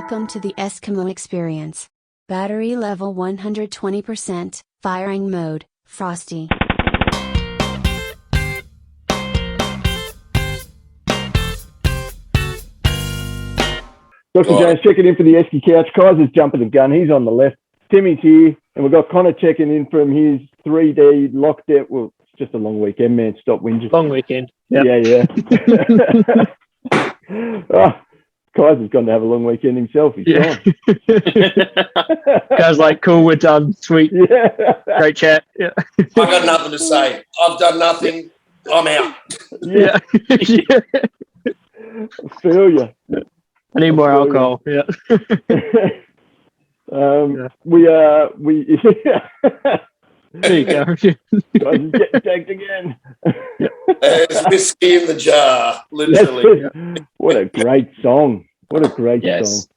Welcome to the Eskimo experience. Battery level 120%, firing mode, frosty. Dr. Jones checking in for the Eski couch. Kaiser's jumping the gun. He's on the left. Timmy's here. And we've got Connor checking in from his 3D locked out. Well, it's just a long weekend, man. Stop whinging. Long weekend. Yep. Yeah. Oh, Kaiser's gone to have a long weekend himself. He's gone. Guys like, cool, we're done. Sweet. Yeah. Great chat. Yeah. I've got nothing to say. I've done nothing. I'm out. Yeah. Yeah. I feel you. I need more alcohol. Yeah. We There you go. Kaiser's getting tagged again. There's whiskey in the jar, literally. What a great song. What a great Yes.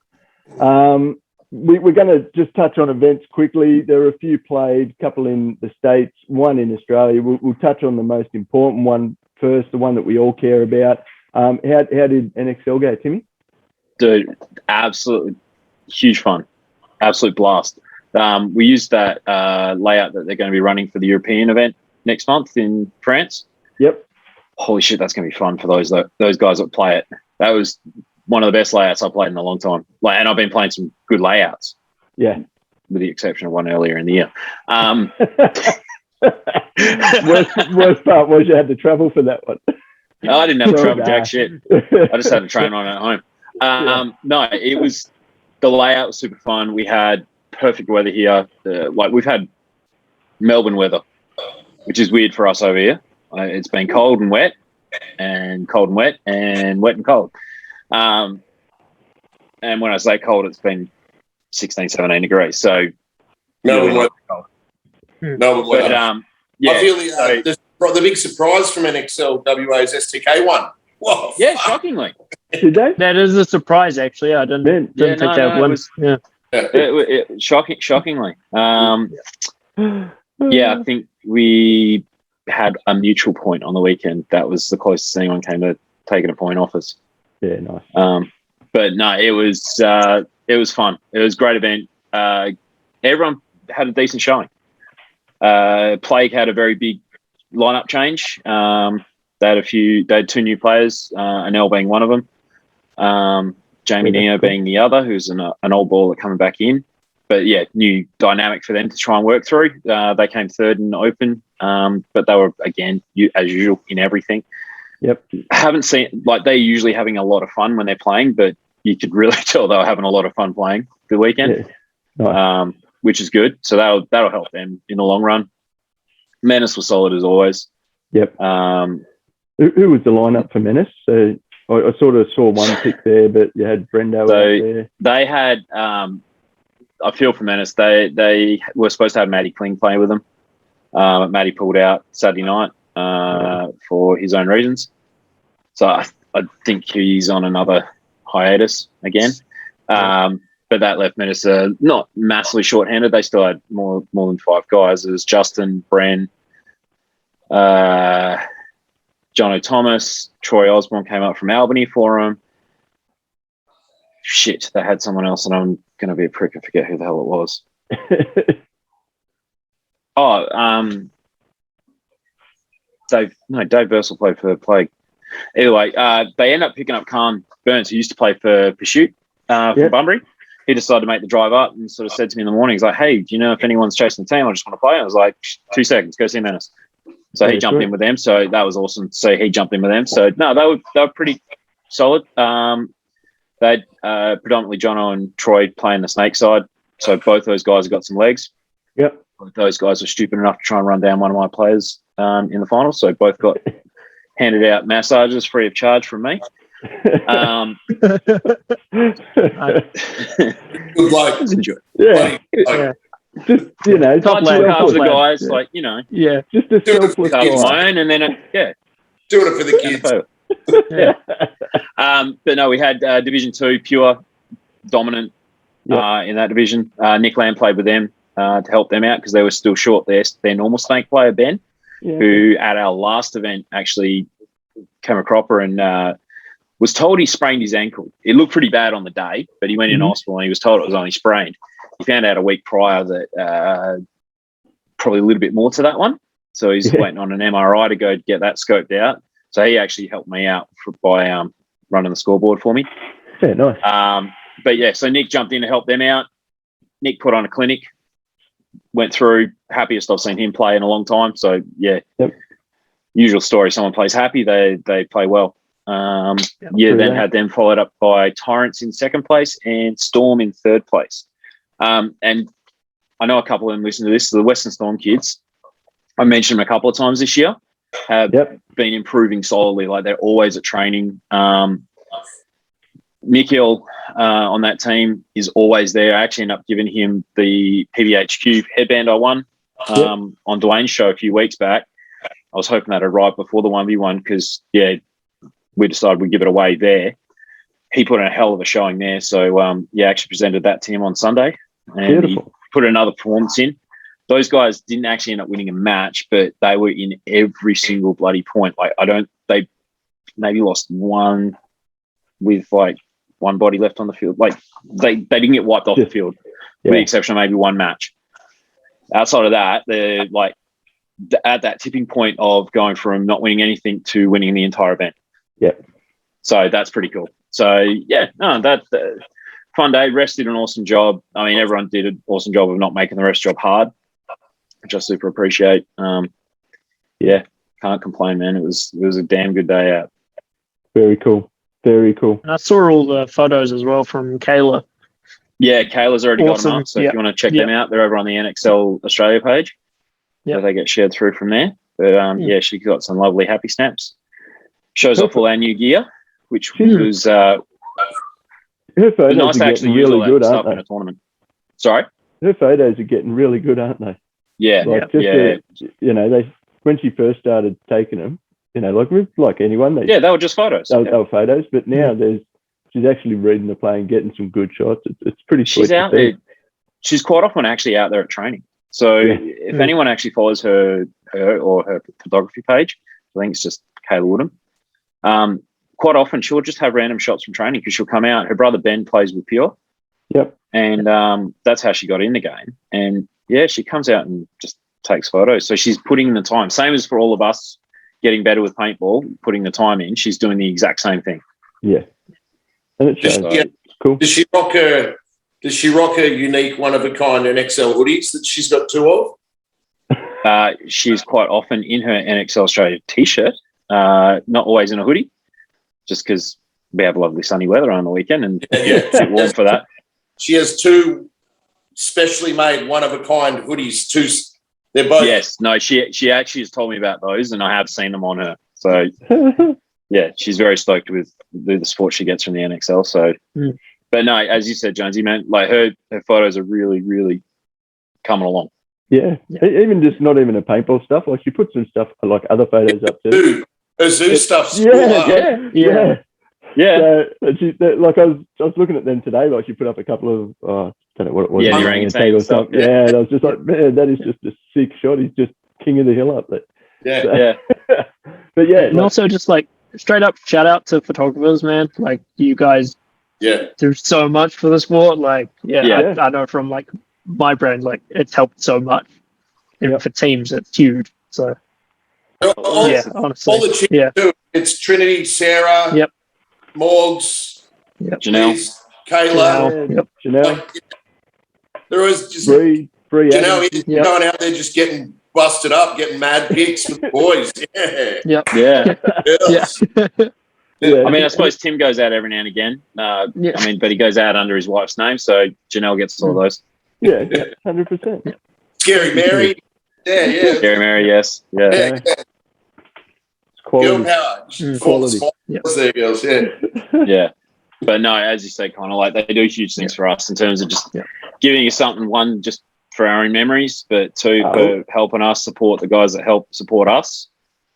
song. We're going to just touch on events quickly. There are a few played, a couple in the States, one in Australia. We'll touch on the most important one first, the one that we all care about. How did NXL go, Timmy? Dude, absolutely huge fun. Absolute blast. We used that layout that they're going to be running for the European event next month in France. Yep. Holy shit, that's going to be fun for those guys that play it. That was one of the best layouts I've played in a long time. And I've been playing some good layouts. Yeah. With the exception of one earlier in the year. Worst part was you had to travel for that one. I didn't have to travel jack shit. I just had to train on it at home. No, the layout was super fun. We had perfect weather here. We've had Melbourne weather, which is weird for us over here. It's been cold and wet and cold and wet and wet and cold. And when I say cold, it's been 16, 17 degrees. So Melbourne really weather. Melbourne weather. I feel the big surprise from NXL WA's STK won. Whoa, yeah, shockingly. Did they? That is a surprise, actually. I didn't think that one. Shockingly. I think we had a mutual point on the weekend. That was the closest anyone came to taking a point off us. Yeah, nice. But no, it was fun. It was a great event. Everyone had a decent showing. Plague had a very big lineup change. They had two new players, Anel being one of them, Jamie Nino being the other, who's an old baller coming back in. But yeah, new dynamic for them to try and work through. They came third in the Open, but they were, again, as usual, in everything. Yep. Haven't seen, they're usually having a lot of fun when they're playing, but you could really tell they were having a lot of fun playing the weekend, Nice. which is good. So that'll help them in the long run. Menace was solid as always. Yep. Who was the lineup for Menace? So I sort of saw one pick there, but you had Brendo out there. They had, I feel for Menace, they were supposed to have Matty Kling playing with them. Matty pulled out Saturday night for his own reasons. So I think he's on another hiatus again. But that left Menace not massively short-handed. They still had more than five guys. It was Justin, Bren, Jono Thomas, Troy Osborne came up from Albany for him. Shit, they had someone else, and I'm going to be a prick and forget who the hell it was. Dave Bursell played for Plague. Anyway, they end up picking up Khan Burns, who used to play for Pursuit from Bunbury. He decided to make the drive up and sort of said to me in the morning, he's like, hey, do you know if anyone's chasing the team? I just want to play. I was like, 2 seconds, go see Menace. So he jumped in with them. So that was awesome to see he jumped in with them. So no, they were pretty solid. They had predominantly Jono and Troy playing the snake side. So both those guys have got some legs. Yep. Those guys were stupid enough to try and run down one of my players in the final. So both got handed out massages free of charge from me. Good luck. Enjoy. Yeah. Just, top half the guys, just a selfless my own, and then doing it for the kids. But no, we had Division 2 pure dominant in that division. Nick Lamb played with them to help them out because they were still short their normal snake player Ben, who at our last event actually came a cropper and Was told he sprained his ankle. It looked pretty bad on the day, but he went in hospital and he was told it was only sprained. He found out a week prior that probably a little bit more to that one. So he's waiting on an MRI to go get that scoped out. So he actually helped me out by running the scoreboard for me. Yeah, nice. But yeah, so Nick jumped in to help them out. Nick put on a clinic, went through, happiest I've seen him play in a long time. So yeah, usual story. Someone plays happy, they play well. Then had them followed up by Torrance in second place and Storm in third place. And I know a couple of them listen to this. The Western Storm kids, I mentioned them a couple of times this year, have been improving solidly. Like they're always at training. Nikhil on that team is always there. I actually ended up giving him the PBHQ headband I won on Dwayne's show a few weeks back. I was hoping that arrived before the 1v1 because, we decided we'd give it away there. He put in a hell of a showing there. So, actually presented that to him on Sunday. And he put another performance in. Those guys didn't actually end up winning a match, but they were in every single bloody point. Like, they maybe lost one with, like, one body left on the field. Like, they didn't get wiped off the field, with the exception of maybe one match. Outside of that, they're, like, at that tipping point of going from not winning anything to winning the entire event. Yeah. So that's pretty cool. So, that fun day. Rest did an awesome job. I mean, everyone did an awesome job of not making the rest job hard, which I super appreciate. Can't complain, man. It was a damn good day out. Very cool. Very cool. And I saw all the photos as well from Kayla. Yeah, Kayla's already got them up. So if you want to check them out, they're over on the NXL Australia page. Yeah, they get shared through from there. But she got some lovely happy snaps. Shows off all our new gear, which was her photos nice to actually use all that good, stuff in a tournament. Sorry? Her photos are getting really good, aren't they? Yeah. When she first started taking them, like anyone, they were just photos. They were photos, but now she's actually reading the play and getting some good shots. It's pretty sweet. She's out there. She's quite often actually out there at training. So if anyone actually follows her or her photography page, I think it's just Kayla Woodham. Quite often she'll just have random shots from training because she'll come out. Her brother Ben plays with Pure. Yep. And that's how she got in the game. And she comes out and just takes photos. So she's putting in the time. Same as for all of us getting better with paintball, putting the time in. She's doing the exact same thing. Yeah. And it shows. Cool. Does she rock her unique one of a kind NXL hoodies that she's got two of? She's quite often in her NXL Australia t-shirt. Not always in a hoodie, just because we have lovely sunny weather on the weekend and it's warm for that. She has two specially made one-of-a-kind hoodies. They're both... Yes. No, she actually has told me about those and I have seen them on her. So, she's very stoked with the support she gets from the NXL. So, but no, as you said, Jonesy, man, like her photos are really, really coming along. Yeah. Even just not even a paintball stuff. Like she put some stuff like other photos up too. Her zoo stuff's Yeah. So I was looking at them today. Like she put up a couple of I don't know what it was. Yeah, the orangutan or something. Yeah, and I was just like, man, that is just a sick shot. He's just king of the hill up there. But and also just like straight up shout out to photographers, man. Like you guys do so much for the sport. Like I know from like my brand, like it's helped so much. And for teams, it's huge. So honestly, all the chicks do. It's Trinity, Sarah, Morgs, Janelle, Kayla, Janelle. There was just Bree, Janelle going out there just getting busted up, getting mad pics with the boys. I mean, I suppose Tim goes out every now and again. I mean, but he goes out under his wife's name, so Janelle gets all those. 100%. Scary Mary. Scary Mary, yes. Yeah. Quality. Girl power. Quality. There, girls. Yeah. But no, as you say, kind of like they do huge things for us in terms of just giving you something, one, just for our own memories, but two, for helping us support the guys that help support us.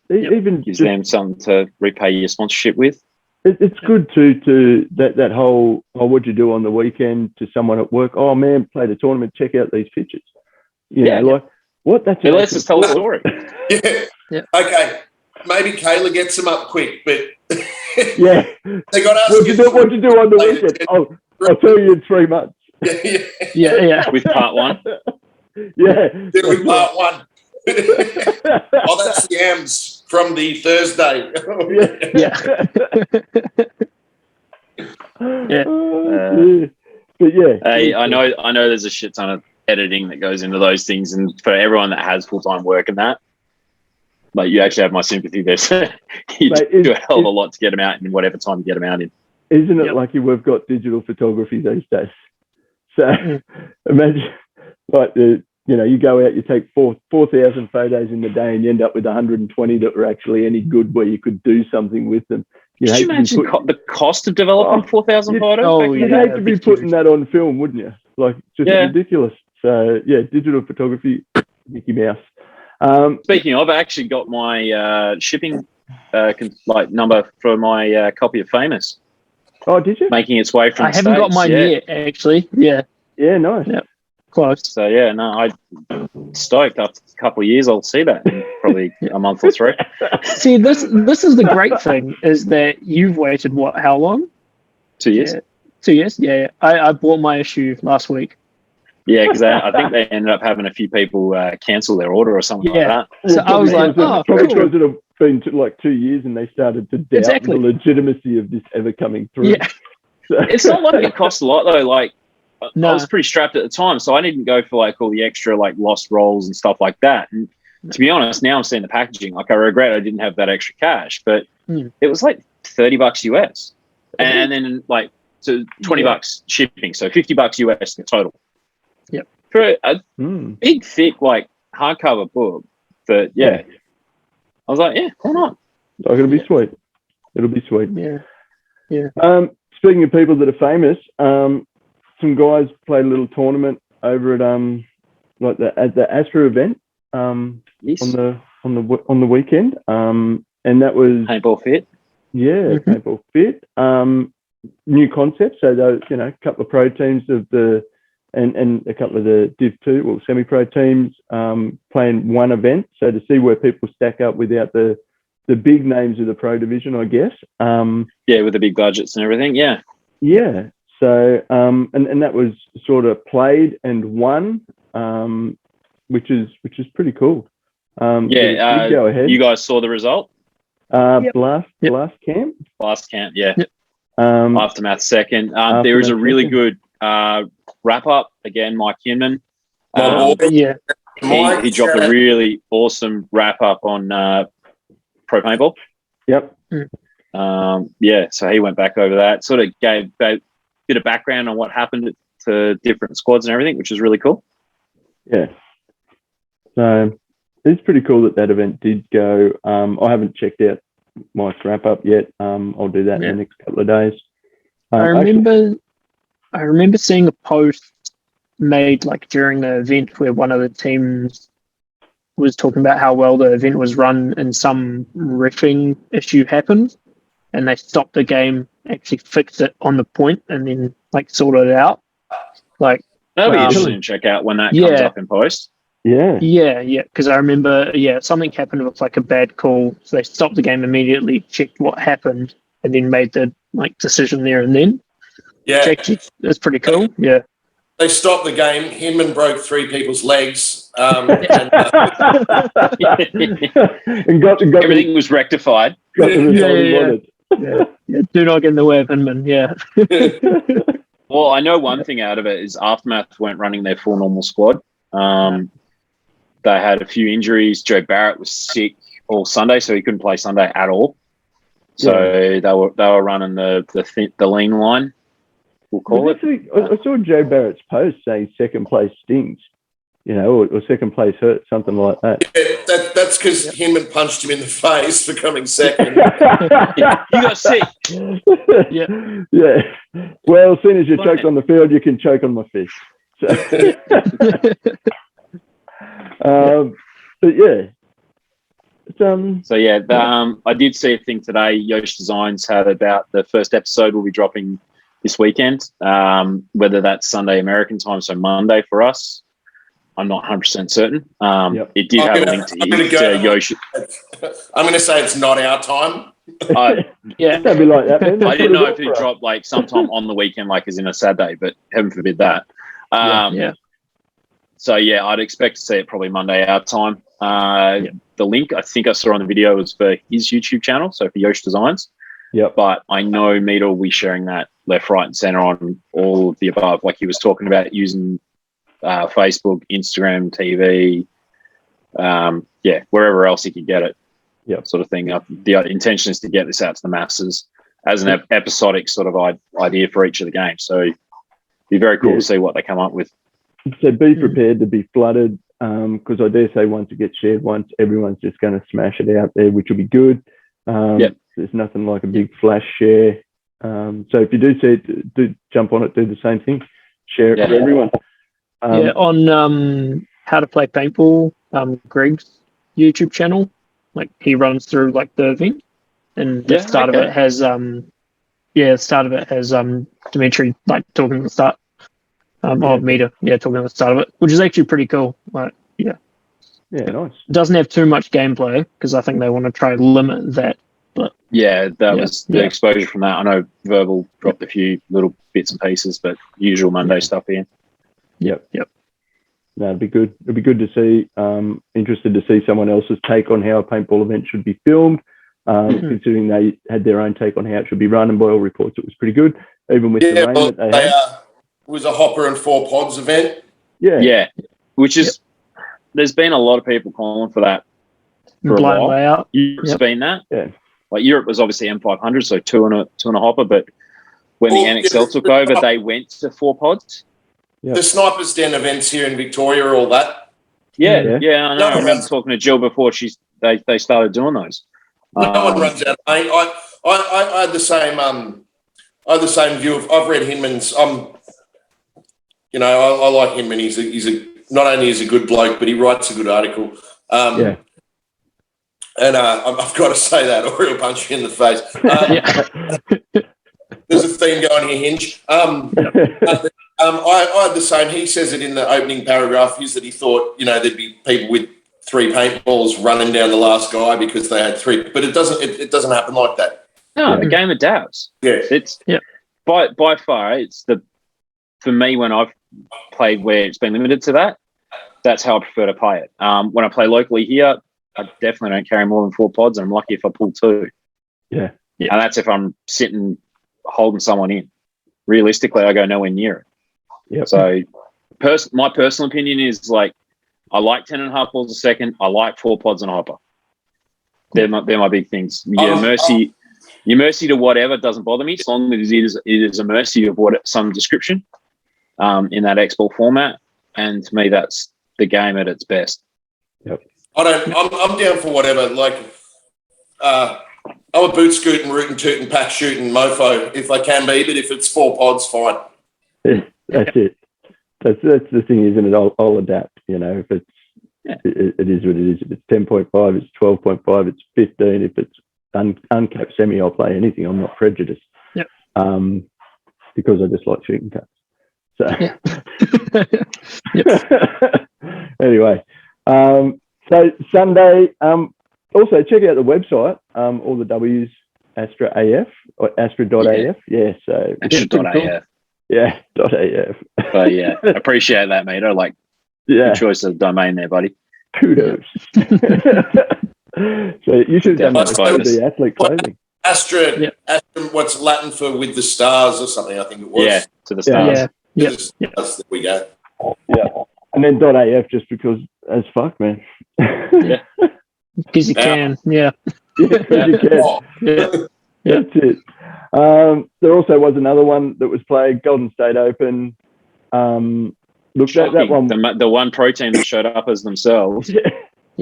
Even gives them something to repay your sponsorship with. It's good to that whole, what'd you do on the weekend to someone at work? Oh man, played a tournament, check out these pictures. Like what? That's it lets us tell the story. Okay. Maybe Kayla gets them up quick, but Yeah. They got us. What'd you do on the weekend? I'll tell you in 3 months. Yeah. With part one. Yeah. With part one. That's the AMS from the Thursday. Yeah. But yeah. Hey, I know there's a shit ton of editing that goes into those things, and for everyone that has full-time work and that, like, you actually have my sympathy there. So you do a hell of a lot to get them out in whatever time you get them out in. Isn't it lucky we've got digital photography these days? So imagine, like, you go out, you take 4,000 photos in the day, and you end up with 120 that were actually any good, where you could do something with them. Could you imagine the cost of developing 4,000 photos? You'd hate to be putting that on film, wouldn't you? Like, just ridiculous. So yeah, digital photography, Mickey Mouse. Speaking of, I actually got my shipping number for my copy of Famous. Oh, did you? Making its way from. I haven't got mine yet, actually. Yeah. Yeah, nice. Yep. Close. So yeah, no, I'm stoked. After a couple of years, I'll see that in probably a month or 3. See, this is the great thing, is that you've waited how long? 2 years. 2 years. Yeah. I bought my issue last week. Yeah, because I think they ended up having a few people cancel their order or something like that. So I was like, probably because it had been like 2 years, and they started to doubt the legitimacy of this ever coming through. Yeah. So. It's not like it costs a lot though. Like, I was pretty strapped at the time, so I didn't go for like all the extra like lost rolls and stuff like that. And to be honest, now I'm seeing the packaging. Like, I regret I didn't have that extra cash, but it was like $30 US, and then like $20 shipping, so $50 US in total. Yep. For a big, thick, like, hardcover book. But I was like, why not? Oh, it'll be sweet. It'll be sweet. Yeah. Speaking of people that are famous, some guys played a little tournament over at at the Astra event Yes. on the weekend, and that was Paintball Fit. Yeah, Paintball Fit. New concept. So those, a couple of pro teams of the and a couple of the Div 2 or semi-pro teams playing one event. So to see where people stack up without the big names of the pro division, I guess. With the big budgets and everything. Yeah. Yeah. So and that was sort of played and won, which is pretty cool. Go ahead. You guys saw the result? Blast camp. Blast camp. Yeah. Yep. Aftermath second. There was a really good wrap up again. Mike Hinman. He dropped a really awesome wrap up on Pro Paintball. Yep. So he went back over that, sort of gave a bit of background on what happened to different squads and everything, which was really cool. Yeah. So it's pretty cool that event did go. I haven't checked out Mike's wrap up yet. I'll do that in the next couple of days. I remember seeing a post made like during the event where one of the teams was talking about how well the event was run and some reffing issue happened, and they stopped the game, actually fixed it on the point, and then like sorted it out. Like, that'll be interesting to check out when that comes up in post. Yeah. Because I remember, something happened with like a bad call, so they stopped the game immediately, checked what happened, and then made the decision there and then. Yeah, it's pretty cool. Yeah. They stopped the game. Hinman broke 3 people's legs. And got everything was rectified. Got the Do not get in the way of Hinman. Yeah. Well, I know one thing out of it is Aftermath weren't running their full normal squad. They had a few injuries. Joe Barrett was sick all Sunday, so he couldn't play Sunday at all. So they were running the lean line. We'll call it. I saw Joe Barrett's post saying second place stings, or second place hurts, something like that. Yeah, that's because Hinman punched him in the face for coming second. You got sick. Yeah. Well, as soon as you're choked on the field, you can choke on my fish. So. But yeah. I did see a thing today. Yosh Designs had about the first episode will be dropping this weekend, whether that's Sunday American time, so Monday for us. I'm not 100% certain. It did have a link to Yosh. I'm going to say it's not our time. Yeah, don't be like that, man. I didn't know if it dropped like sometime on the weekend, like as in a Saturday, but heaven forbid that. So yeah, I'd expect to see it probably Monday our time. The link I think I saw on the video was for his YouTube channel, so for Yosh Designs. Yep. But I know Mita will be sharing that left, right, and center on all of the above. Like he was talking about using Facebook, Instagram, TV, wherever else he could get it. Yep. Sort of thing. The intention is to get this out to the masses as an episodic sort of idea for each of the games. So it'd be very cool to see what they come up with. So be prepared to be flooded, because I dare say once it gets shared once, everyone's just going to smash it out there, which will be good. There's nothing like a big flash share. So if you do see it, do jump on it, do the same thing, share it for everyone. On How to Play Paintball, Greg's YouTube channel, like he runs through like the thing, and the start of it has Dimitri like talking at the start. Mita, talking at the start of it, which is actually pretty cool. Like, nice. It doesn't have too much gameplay because I think they want to try to limit that. But that was the exposure from that. I know Verbal dropped a few little bits and pieces, but usual Monday stuff in. Yep. No, it'd be good. It'd be good to see. Interested to see someone else's take on how a paintball event should be filmed. Considering they had their own take on how it should be run, and by all reports, it was pretty good, even with the rain that they had. It was a hopper and 4 pods event. Yeah. Which is, there's been a lot of people calling for that for a while. Layout. Europe's been that. Yeah. Like Europe was obviously M500, so two and a hopper, but when the NXL took over, they went to 4 pods. Yep. The Sniper's Den events here in Victoria, all that. Yeah, I know. I remember talking to Jill before they started doing those. No one runs out of paint. I had the same view of. I've read Hinman's. I like Hinman. He's a not only is a good bloke, but he writes a good article. And I've got to say that, or he'll punch you in the face. There's a theme going here, Hinge. I had the same. He says it in the opening paragraph, is that he thought, there'd be people with 3 paintballs running down the last guy because they had 3. But it doesn't. It doesn't happen like that. No, the game adapts. Yeah, it's by far. It's for me when I've played where it's been limited to that. That's how I prefer to play it. When I play locally here, I definitely don't carry more than 4 pods, and I'm lucky if I pull 2. Yeah. And that's if I'm sitting holding someone in. Realistically, I go nowhere near it. Yep. So my personal opinion is like I like 10.5 balls a second. I like 4 pods and a hopper. They're my big things. Your mercy to whatever doesn't bother me, as long as it is a mercy of some description in that X-ball format. And to me, that's the game at its best. Yep. I'm down for whatever. Like, I'm a boot scooting, rootin' tootin', pack shooting mofo if I can be, but if it's 4 pods, fine. Yeah, that's it. That's the thing, isn't it? I'll adapt. If it's it is what it is. If it's 10.5, it's 12.5, it's 15. If it's uncapped semi, I'll play anything. I'm not prejudiced. Yep. Because I just like shooting cuts. So anyway, so Sunday. Also check out the website. All the W's, Astra AF or Astra.af. Yeah, so Astra.af. Yeah, .af. But yeah, appreciate that, mate. I like good choice of domain there, buddy. Kudos. So you should have done the athlete clothing. Astra, what's Latin for with the stars or something, I think it was. Yeah, to the stars. Yeah. There we go. Yeah. And then .af just because as fuck, man. Yeah. Because you can, Yeah, because you can. That's it. There also was another one that was played, Golden State Open. Look, that one. The one pro team that showed up as themselves. Yeah.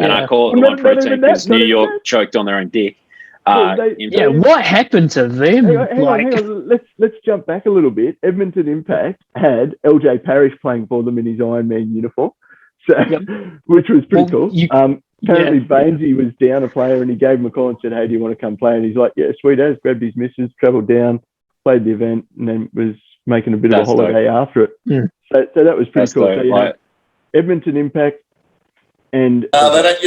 And I call it the one pro team because New York choked on their own dick. What happened to them? Hang on. Let's jump back a little bit. Edmonton Impact had LJ Parrish playing for them in his Ironman uniform, which was pretty cool. Apparently, Bainesy was down a player and he gave him a call and said, "Hey, do you want to come play?" And he's like, "Yeah, sweet as." Grabbed his missus, travelled down, played the event, and then was making a bit of a holiday after it. Yeah. So that was pretty cool. So, Edmonton Impact. And you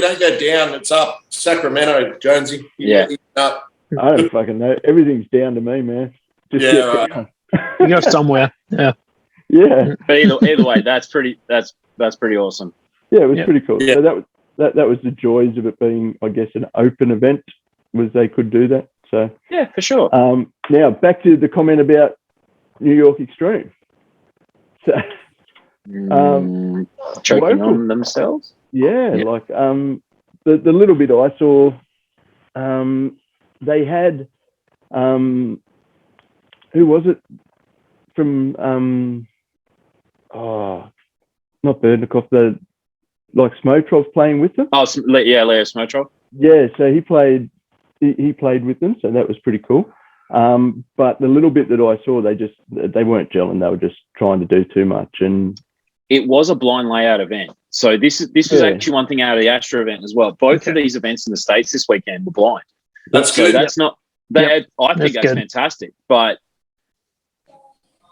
don't go down, it's up. Sacramento, Jonesy. Up. I don't fucking know. Everything's down to me, man. Just get down. You go somewhere. Yeah. Yeah. But either way, that's pretty awesome. Yeah, it was pretty cool. Yeah. So that was the joys of it being, I guess, an open event, was they could do that. So yeah, for sure. Now back to the comment about New York Extreme. So choking on themselves. Yeah, like the little bit I saw, they had who was it from not Berdnikov, the like Smotrov playing with them. Oh yeah, Leo Smotrov. Yeah, so he played with them, so that was pretty cool. But the little bit that I saw, they weren't gelling. They were just trying to do too much, and it was a blind layout event. So this was actually one thing out of the Astra event as well. Both of these events in the States this weekend were blind. That's good. That's not. I think that's fantastic. But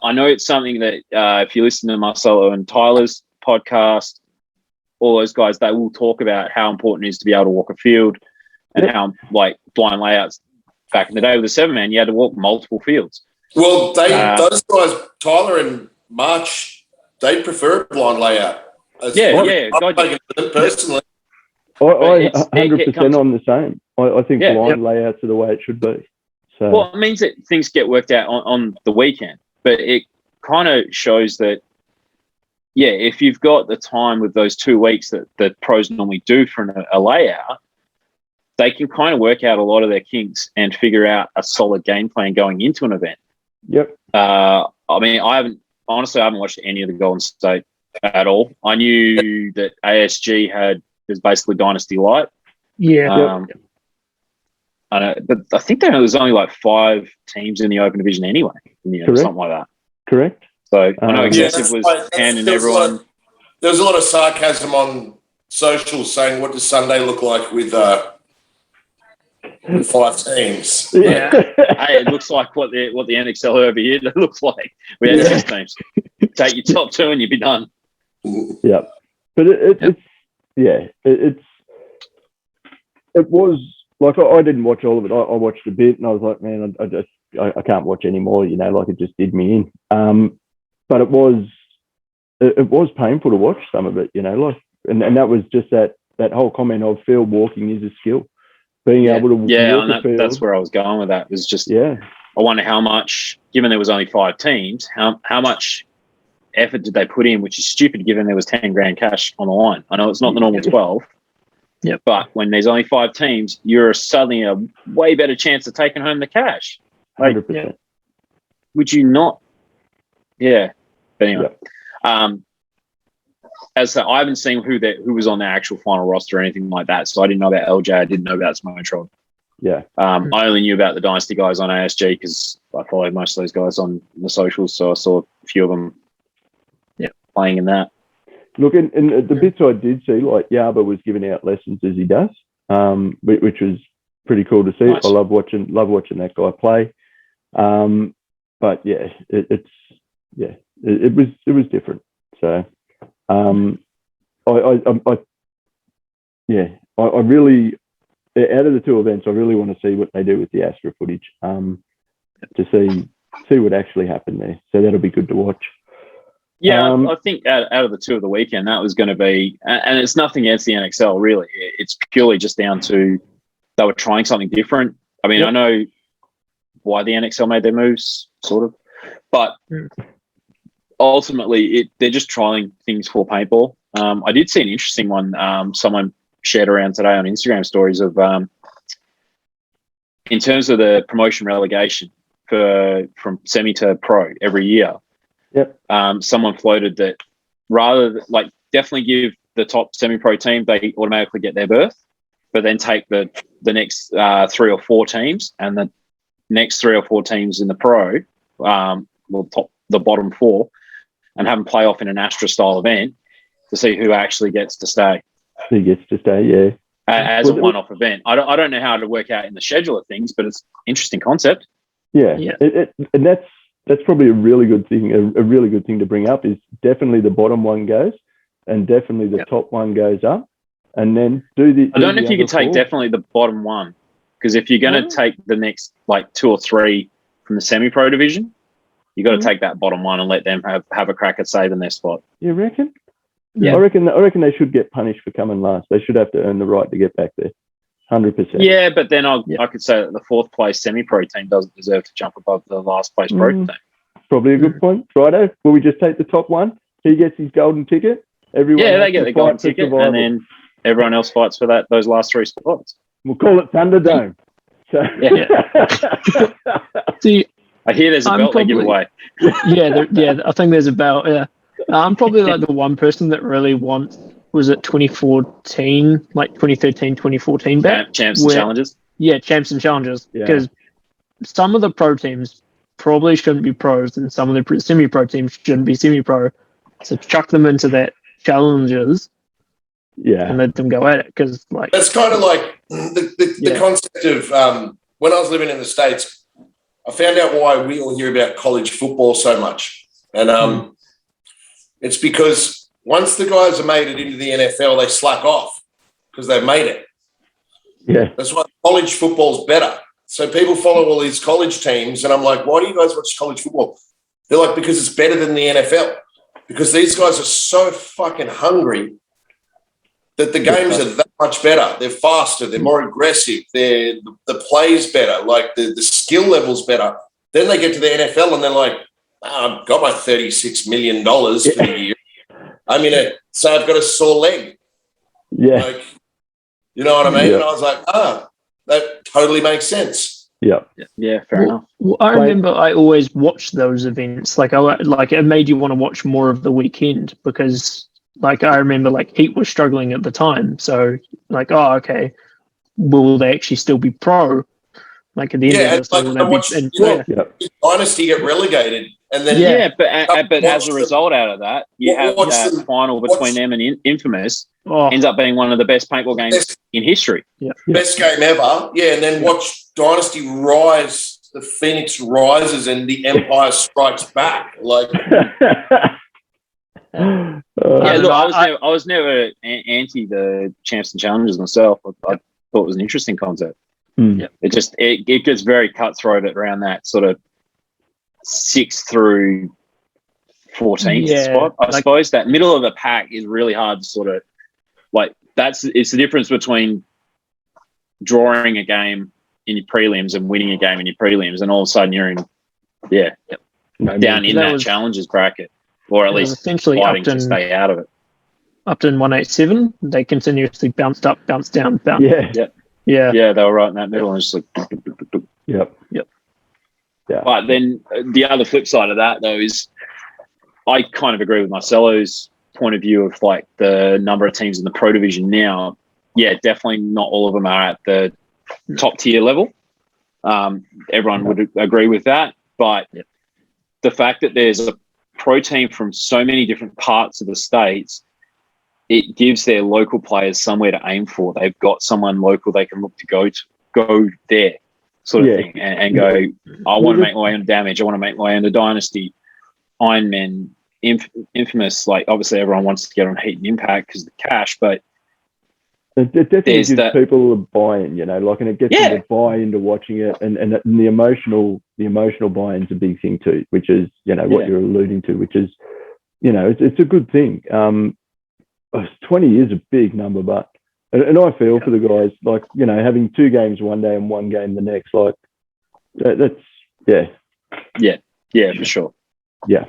I know it's something that if you listen to Marcelo and Tyler's podcast, all those guys, they will talk about how important it is to be able to walk a field and how like blind layouts. Back in the day with the 7-man, you had to walk multiple fields. Well, those guys, Tyler and March, they prefer a blind layout. I'm taking it personally. I 100% on the same. I think blind layouts are the way it should be. So. Well, it means that things get worked out on the weekend, but it kind of shows that, if you've got the time with those 2 weeks that pros normally do for a layout, they can kind of work out a lot of their kinks and figure out a solid game plan going into an event. Yep. I mean, I haven't watched any of the Golden State at all. I knew that ASG was basically Dynasty Light. Yeah. I know, but I think there was only like 5 teams in the Open Division anyway, something like that. Correct. So I know Excessive was handing everyone. There was a lot of sarcasm on socials saying, "What does Sunday look like with 5 teams?" Yeah. Hey, it looks like what the NXL over here looks like. We had 6 teams. Take your top 2 and you'd be done. Yeah, but it was like I didn't watch all of it. I watched a bit, and I was like, man, I can't watch anymore. Like it just did me in. But it was painful to watch some of it. Like, and that was just that whole comment of field walking is a skill. Being able to walk the field. That's where I was going with that. It was just I wonder how much, given there was only 5 teams, how much effort did they put in, which is stupid given there was 10 grand cash on the line. I know it's not the normal 12. Yeah, but when there's only 5 teams, you're suddenly a way better chance of taking home the cash. 100%. Would you not? Yeah. But anyway, as I haven't seen who was on the actual final roster or anything like that, so I didn't know about LJ. I didn't know about Smotrod. Yeah. I only knew about the Dynasty guys on ASG because I followed most of those guys on the socials, so I saw a few of them playing in that. Look, and the bits I did see, like Yaba was giving out lessons as he does, which was pretty cool to see. Nice. I love watching that guy play. But yeah, it was different. So I really, out of the 2 events, I really want to see what they do with the Astra footage to see what actually happened there. So that'll be good to watch. Yeah, I think out of the 2 of the weekend, that was going to be, and it's nothing against the NXL, really. It's purely just down to they were trying something different. I mean, I know why the NXL made their moves, sort of, but ultimately, they're just trialing things for paintball. I did see an interesting one. Someone shared around today on Instagram stories of, in terms of the promotion relegation from semi to pro every year. Yep. Someone floated that definitely give the top semi-pro team, they automatically get their berth, but then take the next 3 or 4 teams and the next 3 or 4 teams in the pro, the bottom 4, and have them play off in an Astra style event to see who actually gets to stay. Who gets to stay? Yeah. As a one-off event. I don't know how to work out in the schedule of things, but it's an interesting concept. Yeah. And that's probably a really good thing. A really good thing to bring up is definitely the bottom one goes, and definitely the top one goes up, and then do the. I don't know if you could take definitely the bottom one, Because if you're going to take the next like 2 or 3 from the semi-pro division, you got to take that bottom one and let them have a crack at saving their spot. You reckon? Yeah, I reckon they should get punished for coming last. They should have to earn the right to get back there. 100%. Yeah, but then I could say that the 4th place semi-pro team doesn't deserve to jump above the last place pro team. Probably a good point. Righto. Will we just take the top one? He gets his golden ticket. Everyone they get the golden ticket, and then everyone else fights for those last 3 spots. We'll call it Thunderdome. So. See, I hear there's a belt they give away. I think there's a belt. Yeah, I'm probably like the one person that really wants. Was it 2014, like 2013, 2014 back? Champs and Challengers? Yeah, Champs and Challengers. Because some of the pro teams probably shouldn't be pros and some of the semi-pro teams shouldn't be semi-pro. So chuck them into that Challengers and let them go at it. Because like that's kind of like the concept of when I was living in the States, I found out why we all hear about college football so much. And it's because once the guys have made it into the NFL, they slack off because they've made it. Yeah. That's why college football's better. So people follow all these college teams, and I'm like, why do you guys watch college football? They're like, because it's better than the NFL. Because these guys are so fucking hungry that the games are that much better. They're faster. They're more aggressive. The play's better. Like the skill level's better. Then they get to the NFL, and they're like, I've got my $36 million for the year. I'm in it, so I've got a sore leg. Yeah. Like, you know what I mean? Yeah. And I was like, that totally makes sense. Yeah. Yeah, fair enough. Well, I remember I always watched those events. Like it made you want to watch more of the weekend because like I remember like Heat was struggling at the time. So like, okay, will they actually still be pro? Like at the end of this, Dynasty get relegated. And then but as a result out of that, you have that final between them and Infamous ends up being one of the best paintball games in history. Yeah. Best game ever. Yeah, and then watch Dynasty rise. The Phoenix rises and the Empire strikes back. Like, I was never anti the Champs and Challengers myself. I thought it was an interesting concept. Yeah, it gets very cutthroat around that sort of 6th through 14th spot. I suppose that middle of the pack is really hard to sort of like. It's the difference between drawing a game in your prelims and winning a game in your prelims, and all of a sudden you're in, down in that Challengers bracket, or at least essentially fighting to stay out of it. Upton 187, they continuously bounced up, bounced down, bounced. Yeah, they were right in that middle, and just like, Yep. Yeah. But then the other flip side of that, though, is I kind of agree with Marcelo's point of view of like the number of teams in the pro division now. Yeah, definitely not all of them are at the top tier level. Everyone would agree with that. But the fact that there's a pro team from so many different parts of the States, it gives their local players somewhere to aim for. They've got someone local they can look to go there. Sort of thing, and go, I want to make my way into Damage, I want to make my way into Dynasty, Iron Man, Infamous. Like, obviously, everyone wants to get on Heat and Impact because of the cash, but it definitely gives people a buy-in, and it gets them to buy into watching it, and the emotional buy-in's a big thing too, which is, what you're alluding to, which is, it's a good thing. 20 years is a big number, but. And I feel for the guys, like, having 2 games one day and 1 game the next, like, that's. Yeah, for sure. Yeah.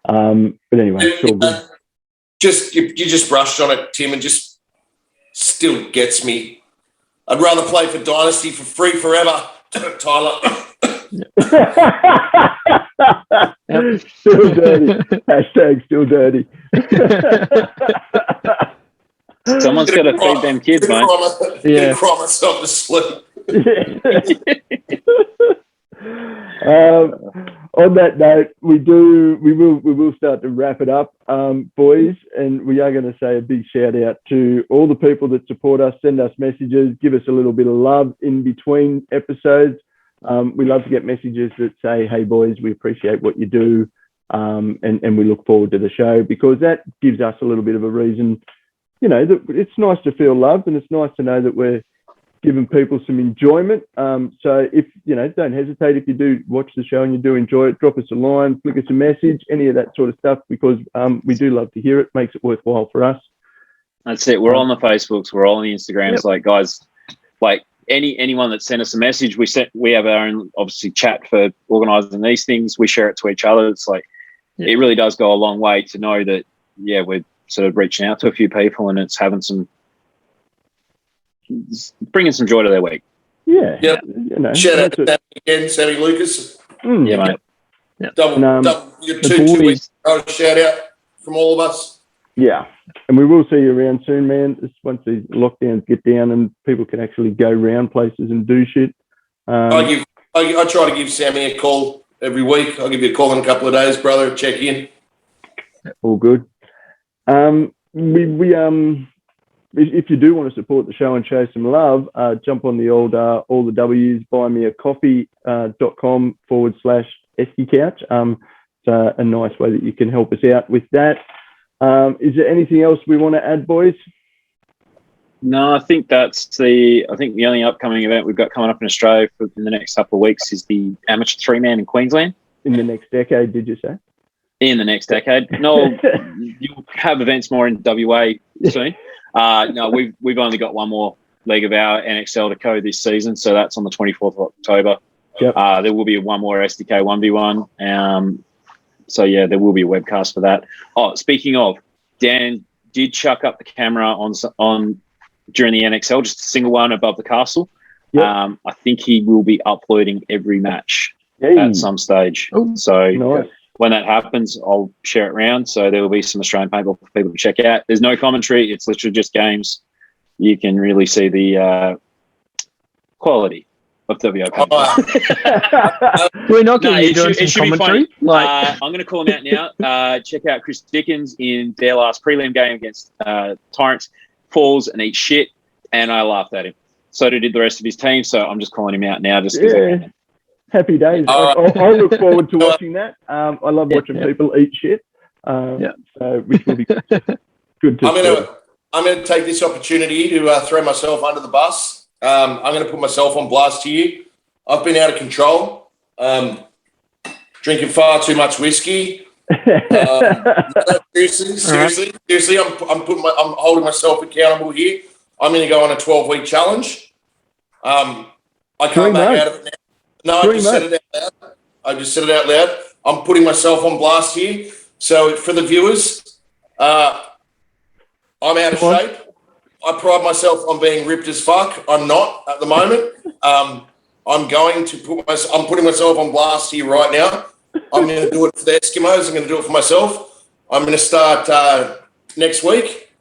But anyway, you just brushed on it, Tim, and just still gets me. I'd rather play for Dynasty for free forever, Tyler. Still dirty. # still dirty. Someone's got to feed them kids, mate. Promise not to sleep. On that note, we will start to wrap it up, boys, and we are going to say a big shout out to all the people that support us, send us messages, give us a little bit of love in between episodes. We love to get messages that say, "Hey, boys, we appreciate what you do, and we look forward to the show," because that gives us a little bit of a reason. That it's nice to feel loved, and it's nice to know that we're giving people some enjoyment. So if, don't hesitate. If you do watch the show and you do enjoy it, drop us a line, flick us a message, any of that sort of stuff, because we do love to hear it. Makes it worthwhile for us. That's it. We're on the Facebooks. We're all on the Instagrams. Yep. Like, guys, like anyone that sent us a message, we have our own, obviously, chat for organising these things. We share it to each other. It's like, it really does go a long way to know that, we're sort of reaching out to a few people and it's bringing some joy to their week. Yeah. Shout out to again, Sammy Lucas. Yeah, mate. Yeah. Double your two shout out from all of us. Yeah. And we will see you around soon, man. Just once these lockdowns get down and people can actually go around places and do shit. I try to give Sammy a call every week. I'll give you a call in a couple of days, brother. Check in. All good. If you do want to support the show and show some love, jump on the old all the W's buymeacoffee.com/Eski couch. It's a nice way that you can help us out with that. Is there anything else we want to add, boys? No, I think the only upcoming event we've got coming up in Australia in the next couple of weeks is the amateur 3-man in Queensland. In the next decade, did you say? In the next decade. No, you'll have events more in WA soon. No, we've only got one more leg of our NXL to go this season, so that's on the 24th of October. Yep. There will be one more SDK 1v1. So, there will be a webcast for that. Oh, speaking of, Dan did chuck up the camera on during the NXL, just a single one above the castle. Yep. I think he will be uploading every match at some stage. Oh, so nice. When that happens, I'll share it around. So there will be some Australian paintball for people to check out. There's no commentary. It's literally just games. You can really see the quality of WO paintball. We're not getting you doing some commentary. I'm going to call him out now. Check out Chris Dickens in their last prelim game against Torrance. Falls and eats shit, and I laughed at him. So did the rest of his team. So I'm just calling him out now, just because. Happy days. I look forward to watching that. I love watching people eat shit. So which will be good to I'm going to take this opportunity to throw myself under the bus. I'm going to put myself on blast here. I've been out of control, drinking far too much whiskey. Seriously, I'm holding myself accountable here. I'm going to go on a 12-week challenge. I can't back out of it now. No, I just said it out loud. I'm putting myself on blast here. So for the viewers, I'm out of shape. I pride myself on being ripped as fuck. I'm not at the moment. I'm putting myself on blast here right now. I'm going to do it for the Eskimos. I'm going to do it for myself. I'm going to start next week.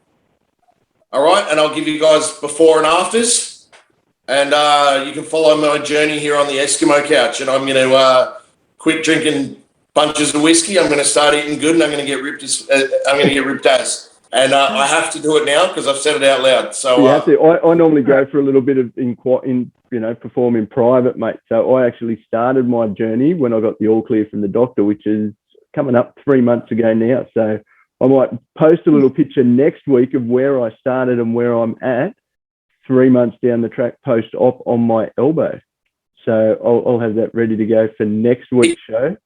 All right, and I'll give you guys before and afters. And you can follow my journey here on the Eskimo couch. And I'm going to quit drinking bunches of whiskey. I'm going to start eating good, and I'm going to get ripped as. And I have to do it now because I've said it out loud. So you have to. I normally go for a little bit of perform in private, mate. So I actually started my journey when I got the all clear from the doctor, which is coming up 3 months ago now. So I might post a little picture next week of where I started and where I'm at 3 months down the track post-op on my elbow. So I'll have that ready to go for next week's show.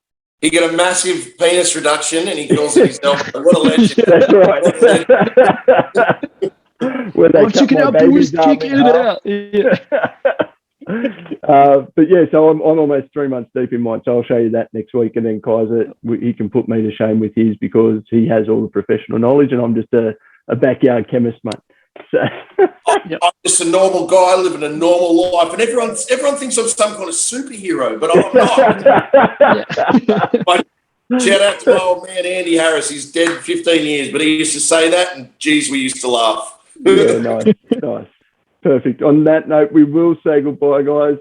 He got a massive penis reduction and he calls it his elbow. What a legend. That's right. Where they once you can help you kick it out. Yeah. But yeah, so I'm almost 3 months deep in mine, so I'll show you that next week. And then Kaiser, he can put me to shame with his because he has all the professional knowledge and I'm just a backyard chemist, mate. So I'm just a normal guy living a normal life, and everyone thinks I'm some kind of superhero, but I'm not. Shout out to my old man Andy Harris. He's dead 15 years, but he used to say that, and geez, we used to laugh. Yeah, nice, perfect. On that note, we will say goodbye, guys.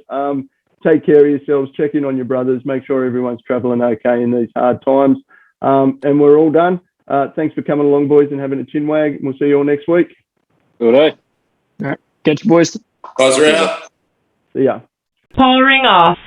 Take care of yourselves. Check in on your brothers. Make sure everyone's travelling okay in these hard times. And we're all done. Thanks for coming along, boys, and having a chin wag. We'll see you all next week. Good day. All right. Catch you, boys. Guys are out. See ya. Powering off.